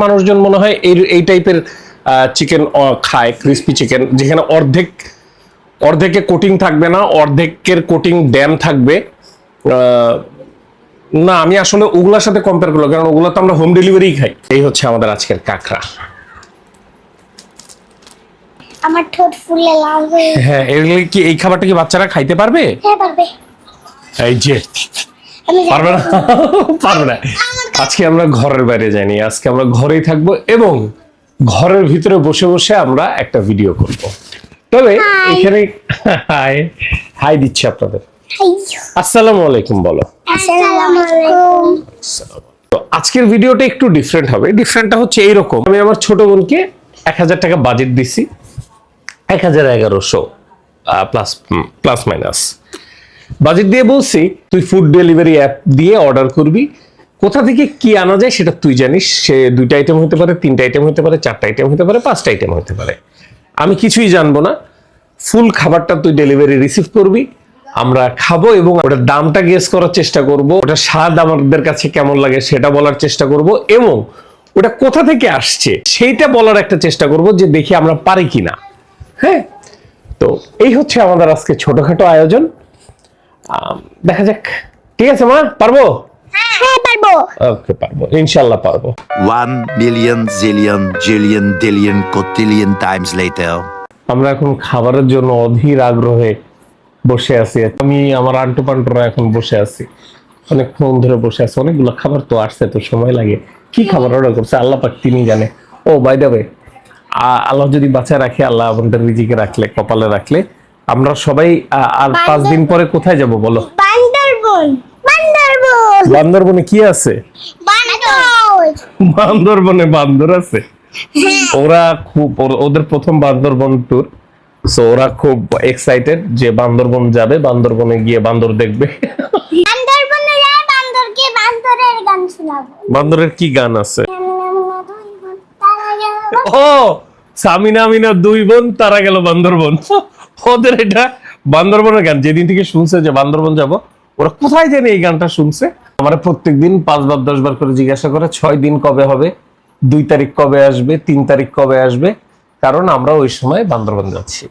মানুষজন মনে হয় এই টাইপের চিকেন খায়, ক্রিস্পি চিকেন, যেখানে অর্ধেকে কোটিং থাকবে না, অর্ধেকের কোটিং ড্যাম থাকবে। না, আমি আসলে ওগুলোর সাথে কম্পেয়ার করলাম, কারণ ওগুলো তো আমরা হোম ডেলিভারি খাই। এই হচ্ছে আমাদের আজকের কাঁকড়া। আমার ঠোঁট ফুলে লাল হয়ে। হ্যাঁ, এগুলো কি, এই খাবারটা কি বাচ্চারা খাইতে পারবে? হ্যাঁ পারবে। এই যে পারবে না, পারবে না। আজকে আমরা ঘরের বাইরে যাইনি, আজকে আমরা ঘরেই থাকবো এবং ঘরের ভিতরে বসে বসে আমরা একটা ভিডিও করব। তবে এখানে হাই দিচ্ছি আপনাদের। আসসালামু আলাইকুম বলো। আসসালামু আলাইকুম। তো আজকের ভিডিওটা একটু ডিফারেন্ট হবে। ডিফারেন্টটা হচ্ছে এইরকম, আমি আমার ছোট বোনকে 1000 টাকা বাজেট দিছি, 1100 প্লাস মাইনাস বাজেট দিয়ে বলছি তুই ফুড ডেলিভারি অ্যাপ দিয়ে অর্ডার করবি, কোথা থেকে কি আনা যায় সেটা তুই জানিস। সে 2টা আইটেম হতে পারে, 3টা আইটেম হতে পারে, 4টা আইটেম হতে পারে, 5টা আইটেম হতে পারে, আমি কিছুই জানবো না। ফুল খাবারটা তুই ডেলিভারি রিসিভ করবি, আমরা খাবো এবং ওটার দামটা গেস করার চেষ্টা করব, ওটা স্বাদ আমাদের কাছে কেমন লাগে সেটা বলার চেষ্টা করব এবং ওটা কোথা থেকে আসছে সেইটা বলার একটা চেষ্টা করব, যে দেখি আমরা পারি কিনা। হ্যাঁ, তো এই হচ্ছে আমাদের আজকে ছোটখাটো আয়োজন। দেখা যাক। ঠিক আছে মা, পারবো? হ্যাঁ পারবো। ওকে, পারবো, ইনশাআল্লাহ পারবো। 1 million zillion jillion dillion cotillion times later. আমরা এখন খাবারের জন্য অধীর আগ্রহে বসে আছি। আমি আমার আন্টু পান্টুরা এখন বসে আছি, অনেকক্ষণ ধরে বসে আছি। অনেকগুলো খাবার তো আসছে, তো সময় লাগে। কি খাবার অর্ডার করছে আল্লাহ পাক তিনি জানে। ও বাই দ্য ওয়ে, আল্লাহ যদি বাঁচায় রাখে, আল্লাহ আমাদের রিজিকে রাখলে, কপালে রাখলে, আমরা সবাই আর 5 দিন পরে কোথায় যাব বলো? বান্দরবন। বান্দরবন। বান্দরবনে কি আছে? বান্দর। বান্দরবনে বান্দর আছে। ওরা খুব, ওদের প্রথম বান্দরবন ট্যুর, সো ওরা খুব এক্সাইটেড যে বান্দরবন যাবে, বান্দরবনে গিয়ে বান্দর দেখবে। বান্দরবনে যায় বান্দরকে বান্দরের গান শোনাবো। বান্দরের কি গান আছে? ও সামিনা আমিনা 2 বোন তারা গেল বান্দরবন। ওদের এটা বান্দরবনের গান। যেদিন থেকে শুনছে যে বান্দরবন যাব, ওরা কোথায় জানে এই গানটা শুনছে। আমরা প্রত্যেকদিন 5 বার 10 বার করে জিজ্ঞাসা করে 6 দিন কবে হবে, 2 তারিখ কবে আসবে, 3 তারিখ কবে আসবে, কারণ আমরা ওই সময় বান্দরবন যাচ্ছি।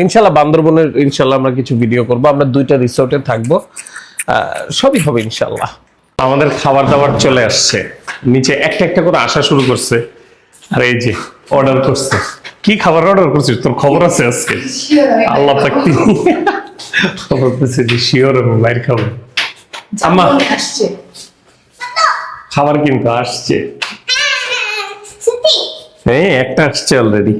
ইনশাল্লাহ বান্দরবনের ইনশাল্লাহ আমরা কিছু ভিডিও করব। আমরা 2টা রিসোর্টে থাকবো, সবই হবে ইনশাল্লাহ। আমাদের খাবার দাবার চলে আসছে, নিচে একটা একটা করে আসা শুরু করছে। আর এই যে অর্ডার করছে, কি খাবার অর্ডার করছিস তোর খবর আছে আজকে? আল্লাহ পাক বলতেছে যে শিওর আমি বাইরে খাবো। আম্মা আসছে, খাবার কিন্তু আসছে। হ্যাঁ, একটা আসছে অলরেডি।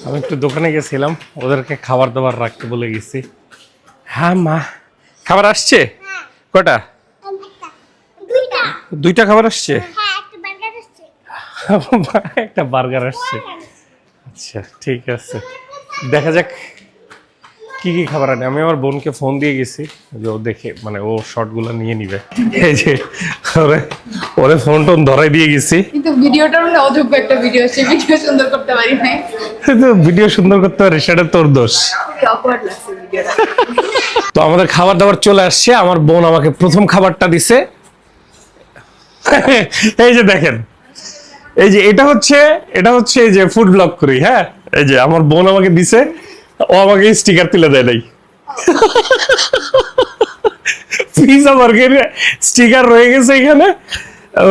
আমি একটু দোকানে গেছিলাম, ওদেরকে খাবার দাবার রাখতে বলে গেছি। হ্যাঁ মা, খাবার আসছে? কটা? দুইটা খাবার আসছে। একটা বার্গার আসছে। আচ্ছা ঠিক আছে, দেখা যাক কি কি খাবার আনে। আমি আমার বোনকে ফোন দিয়ে গেছি যে ও দেখে, মানে ও শর্টগুলো নিয়ে নিবে। এই যে ওরে ফোন টোন ধরাই দিয়ে গেছি। কিন্তু ভিডিওটার মধ্যে অযোগ্য একটা ভিডিও, সে ভিডিও সুন্দর করতে পারি নাই। ভিডিও সুন্দর করতে পারে সেটা তোর দোষ। অকওয়ার্ড লাগছে ভিডিওটা। তো আমাদের খাবার দাবার চলে আসছে। আমার বোন আমাকে প্রথম খাবারটা দিছে। এই যে দেখেন, এই যে এটা হচ্ছে এই যে ফুড ব্লগ করি। হ্যাঁ, এই যে আমার বোন আমাকে দিছে, ও আমাকে স্টিকার তুলে দেয় নাই। পিজা বার্গারের স্টিকার রয়ে গেছে এখানে।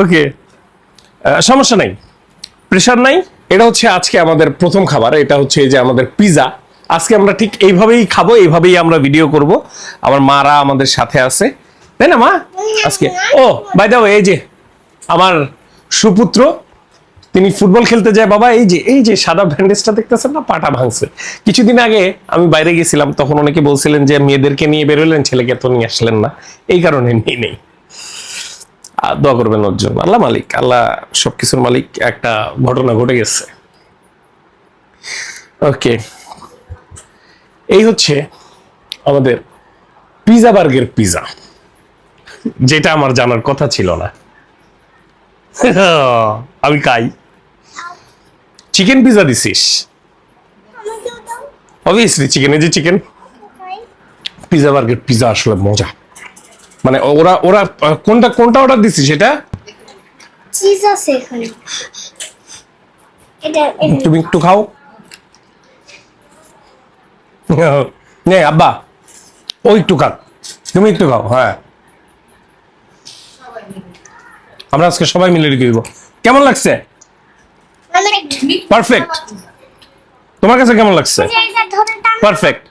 ওকে, সমস্যা নাই, প্রেশার নাই। এটা হচ্ছে আজকে আমাদের প্রথম খাবার। এটা হচ্ছে এই যে আমাদের পিজা। আজকে আমরা ঠিক এইভাবেই খাবো, এইভাবেই আমরা ভিডিও করব। আমার মারা আমাদের সাথে আছে, তাই না মা? আজকে ও বাই দ্য ওয়ে, এই যে আমার সুপুত্র, তিনি ফুটবল খেলতে যায় বাবা। এই যে সাদা ব্যান্ডেজটা দেখতেছেন না, পাটা ভাঙছে। কিছুদিন আগে আমি বাইরে গেছিলাম, তখন অনেকে বলছিলেন যে মেয়েদেরকে নিয়ে বেরোলেন, ছেলেকে তো নিয়ে আসলেন না, এই কারণে নেই। দোয়া করবেন ওর জন্য। আল্লাহ মালিক, আল্লাহ সবকিছুর মালিক। একটা ঘটনা ঘটে গেছে। ওকে, এই হচ্ছে আমাদের পিজা বার্গের পিজা, যেটা আমার জানার কথা ছিল না। আমি খাই। চিকেন পিজা দিছিস? Obviously chicken. এই যে চিকেন পিজা বার্গের পিজা আসলে মজা। মানে ওরা ওরা কোনটা কোনটা অর্ডার দিছি সেটা চিজ আছে এখানে। এটা তুমি একটু খাও। নে আব্বা, ও একটু খাক, তুমি একটু খাও। হ্যাঁ, আমরা আজকে সবাই মিলে রেখে দিব। কেমন লাগছে? পারফেক্ট। তোমার কাছে কেমন লাগছে? পারফেক্ট।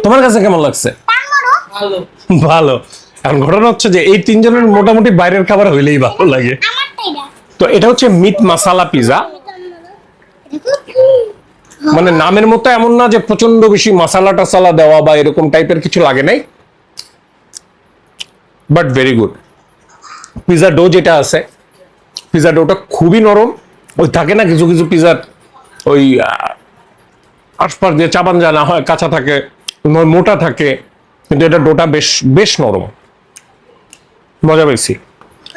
তোমার কাছে কেমন লাগছে? ভালো। ভালো। এখন ঘটনা হচ্ছে যে এই তিনজনের মোটামুটি বাইরের খাবার হইলেই ভালো লাগে। তো এটা হচ্ছে মিট মাসালা পিজা। মানে নামের মতো এমন না যে প্রচন্ড বেশি মশলা টসালা দেওয়া বা এরকম টাইপের কিছু লাগে নাই, but very good. Pizza dough যেটা আছে, পিজা ডোটা খুবই নরম। ওই থাকে না কিছু কিছু পিজার ওই আশপাশ দিয়ে চাবান জানা হয়, কাঁচা থাকে, মোটা থাকে, কিন্তু এটা ডোটা বেশ বেশ নরম, মজা পেয়েছি।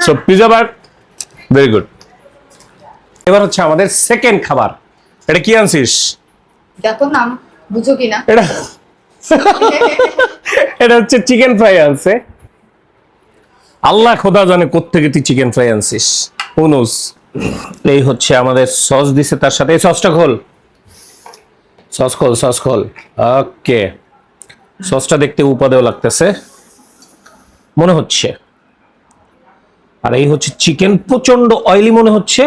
সো পিজা বার ভেরি গুড। এবার হচ্ছে আমাদের সেকেন্ড খাবার। এটা কি আনছিস? দেখো নাম বুঝো কিনা। এটা এটা হচ্ছে চিকেন ফ্রাই আনছে। আল্লাহ খোদা জানে কোত্থেকে তুই চিকেন ফ্রাই আনছিস, হু নোস। এই হচ্ছে আমাদের সস দিছে তার সাথে। এই সসটা খোল, সস খোল, সস খোল। ওকে, সসটা দেখতে উপাদেয় লাগতেছে মনে হচ্ছে। আর এই হচ্ছে চিকেন, প্রচন্ড অয়েলি মনে হচ্ছে,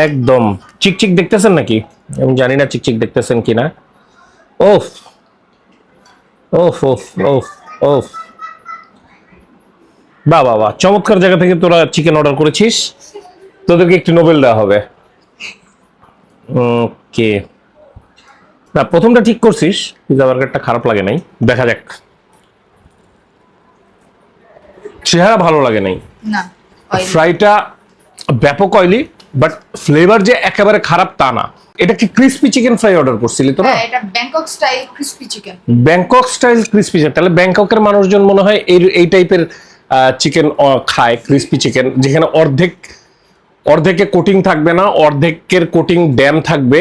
একদম চিকচিক দেখতেছেন নাকি আমি জানি না, চিকচিক দেখতেছেন কিনা। ওফ ওফ ওফ ওফ ওফ, বাহ বাহ বাহ, চমৎকার জায়গা থেকে তোরা চিকেন অর্ডার করেছিস, তোদেরকে একটি নোবেল দেওয়া হবে। ওকে, না প্রথমটা ঠিক করছিস, পিজা বার্গারটা খারাপ লাগে নাই, দেখা যাক। চেহারা ভালো লাগে নাই, না oily। ফ্রাইটা ব্যাপক অয়েলি, বাট ফ্লেভার যে একেবারে খারাপ তা না। এটা কি ক্রিসপি চিকেন ফ্রাই অর্ডার করছিলি তোরা? হ্যাঁ, এটা Bangkok style crispy chicken. Bangkok style crispy chicken, তাহলে ব্যাংককের মানুষজন মনে হয় এই টাইপের চিকেন খায়, ক্রিসপি চিকেন, যেখানে অর্ধেকে কোটিং থাকবে না, অর্ধেকের কোটিং ড্যাম থাকবে।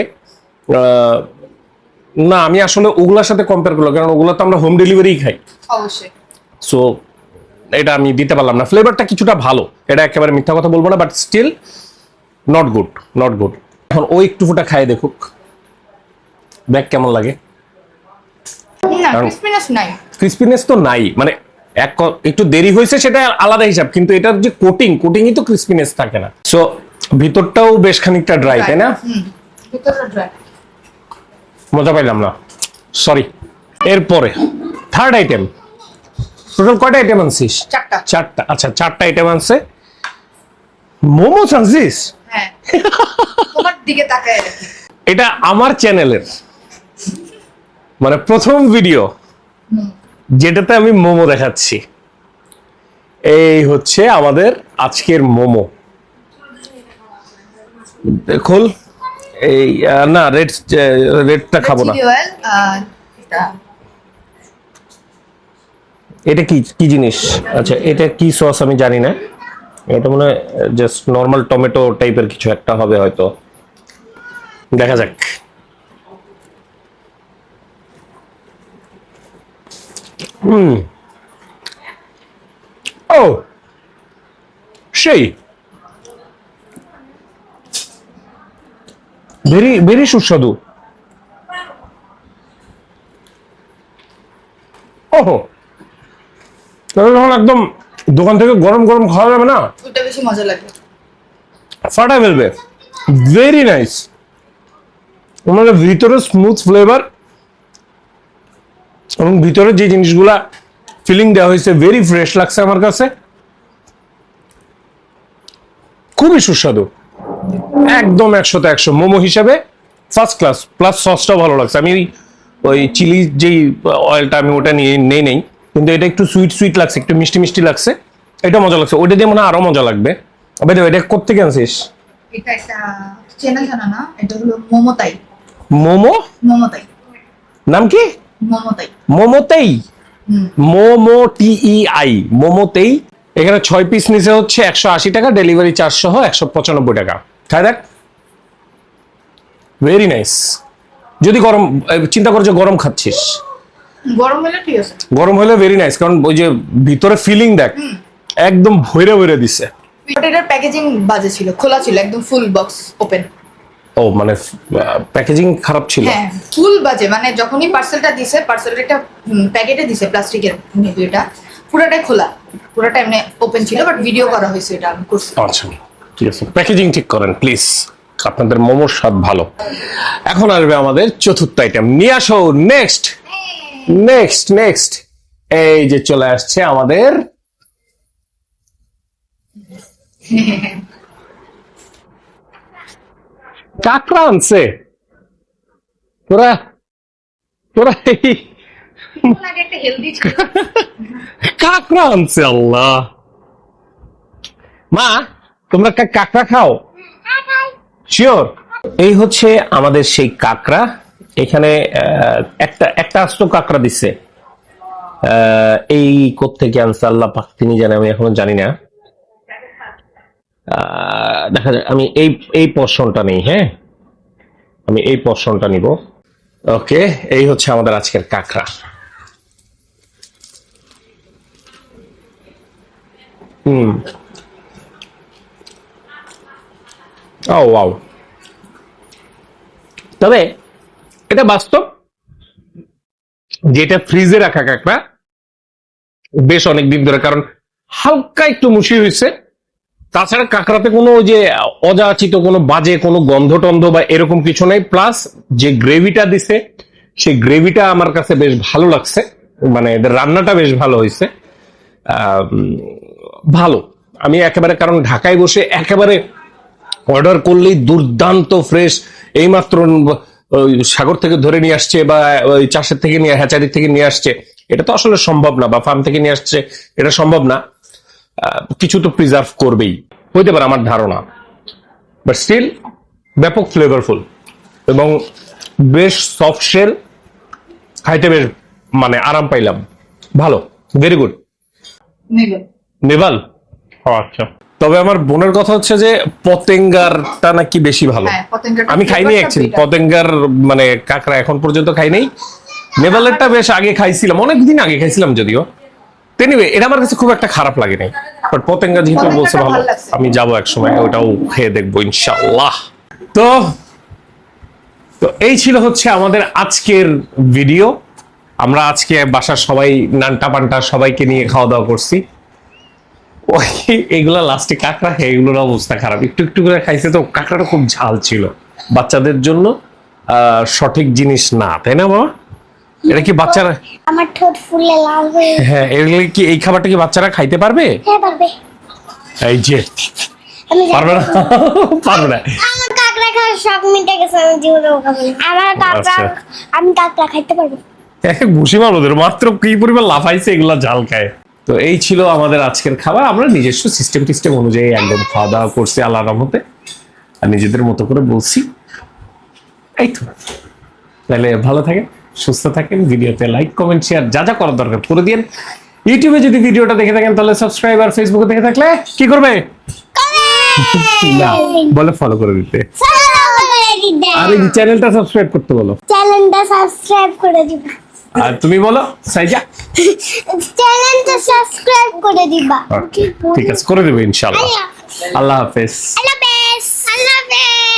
না আমি আসলে ওগুলোর সাথে কম্পেয়ার করলাম, কারণ ওগুলো তো আমরা হোম ডেলিভারি খাই। অবশ্যই। সো এটা আমি দিতে পারলাম না। ফ্লেভারটা কিছুটা ভালো, এটা একেবারে মিথ্যা কথা বলবো না, but still not good, not good. এখন ও একটু ফুটা খায় দেখুক দেখ কেমন লাগে। না ক্রিসপিনেস নাই। ক্রিসপিনেস তো নাই, মানে একটু দেরি হয়েছে সেটা আলাদা হিসাব, কিন্তু এটার যে কোটিংই তো ক্রিসপিনেস থাকে না। সো ভিতরটাও বেশ খানিকটা ড্রাই, তাই না? ভিতরটা ড্রাই। মজা পাইলাম না, সরি। এরপরে থার্ড আইটেম। টোটাল কয়টা আইটেম আনছিস? চারটা। চারটা, আচ্ছা চারটা আইটেম আনছে। মোমো আনছিস? হ্যাঁ, তোমার দিকে তাকায় রাখি। এটা আমার চ্যানেলের মানে প্রথম ভিডিও যেটাতে আমি মোমো দেখাচ্ছি। এই হচ্ছে আমাদের আজকের মোমো। খোল। এই না রেডটা খাবো না। চিলি অয়েল এটা এটা কি কি জিনিস? আচ্ছা এটা কি সস আমি জানি না, এটা মনে হয় জাস্ট নর্মাল টমেটো টাইপের কিছু একটা হবে হয়তো, দেখা যাক। ও সেই ভেরি ভেরি সুস্বাদু। ওহো, তাহলে যখন একদম দোকান থেকে গরম গরম খাওয়া যাবে না, ওটা বেশি মজা লাগে। ফাটা ফেলবে। ভেরি নাইস, আমাদের ভিতরে স্মুথ ফ্লেভার এবং ভিতরে যে জিনিসগুলা ফিলিং দেওয়া হয়েছে ভেরি ফ্রেশ লাগছে আমার কাছে, খুবই সুস্বাদু, একদম 100তে 100 মোমো হিসাবে ফার্স্ট ক্লাস। প্লাস সসটাও ভালো লাগছে। আমি ওই চিলি যেই অয়েলটা আমি ওটা নিয়ে নেই, কিন্তু এটা একটু সুইট সুইট লাগছে, একটু মিষ্টি মিষ্টি লাগছে, এটা মজা লাগছে। ওইটা দিয়ে মনে হয় আরো মজা লাগবে। এটা কোত্থেকে আনছিস? এটা একটা চেনা জানা না, এটা হলো মোমোতাই। মোমো মোমোতাই নাম কি? মোমোতাই। মোমোতেই, মোমো TEI, মোমোতেই। এখানে 6 পিস নিচে হচ্ছে 180 টাকা, ডেলিভারি চার্জ সহ 195 টাকা। খাই দেখ, ভেরি নাইস। যদি গরম চিন্তা করছো গরম খাচ্ছিস, গরম হলে ঠিক আছে। গরম হলে ভেরি নাইস, কারণ ওই যে ভিতরে ফিলিং দেখ একদম ভইরা ভইরা দিছে। এটার প্যাকেজিং বাজে ছিল, খোলা ছিল একদম ফুল বক্স ওপেন। ও মানে প্যাকেজিং খারাপ ছিল। হ্যাঁ ফুল বাজে, মানে যখনই পার্সেলটা দিছে, পার্সেলটা একটা প্যাকেটে দিছে প্লাস্টিকের, মেবি এটা পুরোটাই খোলা, পুরোটা এমনি ওপেন ছিল, বাট ভিডিও করা হয়েছে, এটা আমি করছি। আচ্ছা ঠিক আছে, প্যাকেজিং ঠিক করেন প্লিজ, আপনাদের মোমোর স্বাদ ভালো। এখন আসবে আমাদের চতুর্থ আইটেম, নিয়ে আসো। নেক্সট নেক্সট নেক্সট এই যে চলে আসছে আমাদের কাঁকড়া আনছে। তোরা তোরা এই একটা হেলদি ছিল। কাঁকড়া আনছে, আল্লাহ। মা তোমরা কাঁকড়া খাও? শিওর? এই হচ্ছে আমাদের সেই কাঁকড়া। এখানে একটা আস্ত কাঁকড়া দিচ্ছে। এই কোত্থেকে আনছে আল্লাহ পাক তিনি জানে, আমি এখনো জানি না। দেখা যায়, আমি এই পোর্শনটা নেই। হ্যাঁ, আমি এই পোর্শনটা নিব। ওকে, এই হচ্ছে আমাদের আজকের কাঁকড়া। ও ওয়াও। তবে এটা বাস্তব, যেটা ফ্রিজে রাখা কাঁকড়া বেশ অনেকদিন ধরে, কারণ হালকা একটু মুশি হয়েছে। তাছাড়া কাঁকড়াতে কোনো যে অযাচিত কোনো বাজে কোনো গন্ধ টন্ধ বা এরকম কিছু নেই। প্লাস যে গ্রেভিটা দিছে, সেই গ্রেভিটা আমার কাছে বেশ ভালো লাগছে, মানে এদের রান্নাটা বেশ ভালো হয়েছে। ভালো। আমি একেবারে, কারণ ঢাকায় বসে একেবারে অর্ডার করলেই দুর্দান্ত ফ্রেশ, এইমাত্র সাগর থেকে ধরে নিয়ে আসছে বা ওই চাষের থেকে নিয়ে, হ্যাচারি থেকে নিয়ে আসছে, এটা তো আসলে সম্ভব না, বা ফার্ম থেকে নিয়ে আসছে এটা সম্ভব না। কিছু তো প্রিজার্ভ করবেই, হইতে পারে আমার ধারণা, বাট স্টিল ব্যাপক ফ্লেভারফুল এবং বেশ সফট শেল, খাইতে বেশ মানে আরাম পাইলাম, ভালো, ভেরি গুড। নেভাল, আচ্ছা। তবে আমার বোনের কথা হচ্ছে যে পতেঙ্গারটা নাকি বেশি ভালো। হ্যাঁ, পতেঙ্গারটা আমি খাইনি অ্যাকচুয়ালি পতেঙ্গার মানে কাঁকড়া এখন পর্যন্ত খাই নাই। নেভালেরটা বেশ আগে খাইছিলাম, অনেকদিন আগে খাইছিলাম যদিও। এনিওয়ে, এটা আমার কাছে খুব একটা খারাপ লাগে নাই, বাট পতেঙ্গা যেহেতু বলছে ভালো, আমি যাবো এক সময়, ওটাও খেয়ে দেখবো ইনশাআল্লাহ। তো এই ছিল হচ্ছে আমাদের আজকের ভিডিও। আমরা আজকে বাসার সবাই নানটা পান্টা সবাইকে নিয়ে খাওয়া দাওয়া করছি। ওই এগুলা লাস্টে কাঁকড়া খেয়ে এগুলোর অবস্থা খারাপ, একটু একটু করে খাইছে তো। কাঁকড়াটা খুব ঝাল ছিল, বাচ্চাদের জন্য সঠিক জিনিস না, তাই না বাবা? এটা কি বাচ্চারা, আমার ঠোঁট ফুলে লাল হয়ে, হ্যাঁ এগুলো কি, এই খাবারটা কি বাচ্চারা খাইতে পারবে? হ্যাঁ পারবে। এই যে আমি পারবে না, পারবে না। আমার কাঁকড়া খাওয়ার শখ মিটে গেছে, আমি জীবনেও খাবো না। আমার কাঁকড়া, আচ্ছা। আমি কাঁকড়া খাইতে পারবো। ঘুষি মারো ওদের, মাত্র কি পরিমাণ লাফাইছে এগুলা ঝাল খায়। তো এই ছিল আমাদের আজকের খাবার। আমরা নিজস্ব সিস্টেম অনুযায়ী একদম খাওয়া দাওয়া করছি আল্লাহর রহমতে, আর নিজেদের মতো করে বলছি। এই তো, তাহলে ভালো থাকেন, সুস্থ থাকেন, ভিডিওতে লাইক কমেন্ট শেয়ার যা যা করার দরকার করে দিন। ইউটিউবে যদি ভিডিওটা দেখে থাকেন তাহলে সাবস্ক্রাইব, আর ফেসবুকে দেখে থাকলে কি করবে? না বলে ফলো করে দিতে, আর এই চ্যানেলটা সাবস্ক্রাইব করতে বলো। চ্যানেলটা সাবস্ক্রাইব করে দিবা। আর তুমি বলো সাইজা, চ্যানেলটা সাবস্ক্রাইব করে দিবা। ঠিক আছে, করে দেবো ইনশাআল্লাহ। আল্লাহ হাফেজ। আল্লাহ হাফেজ। আল্লাহ হাফেজ।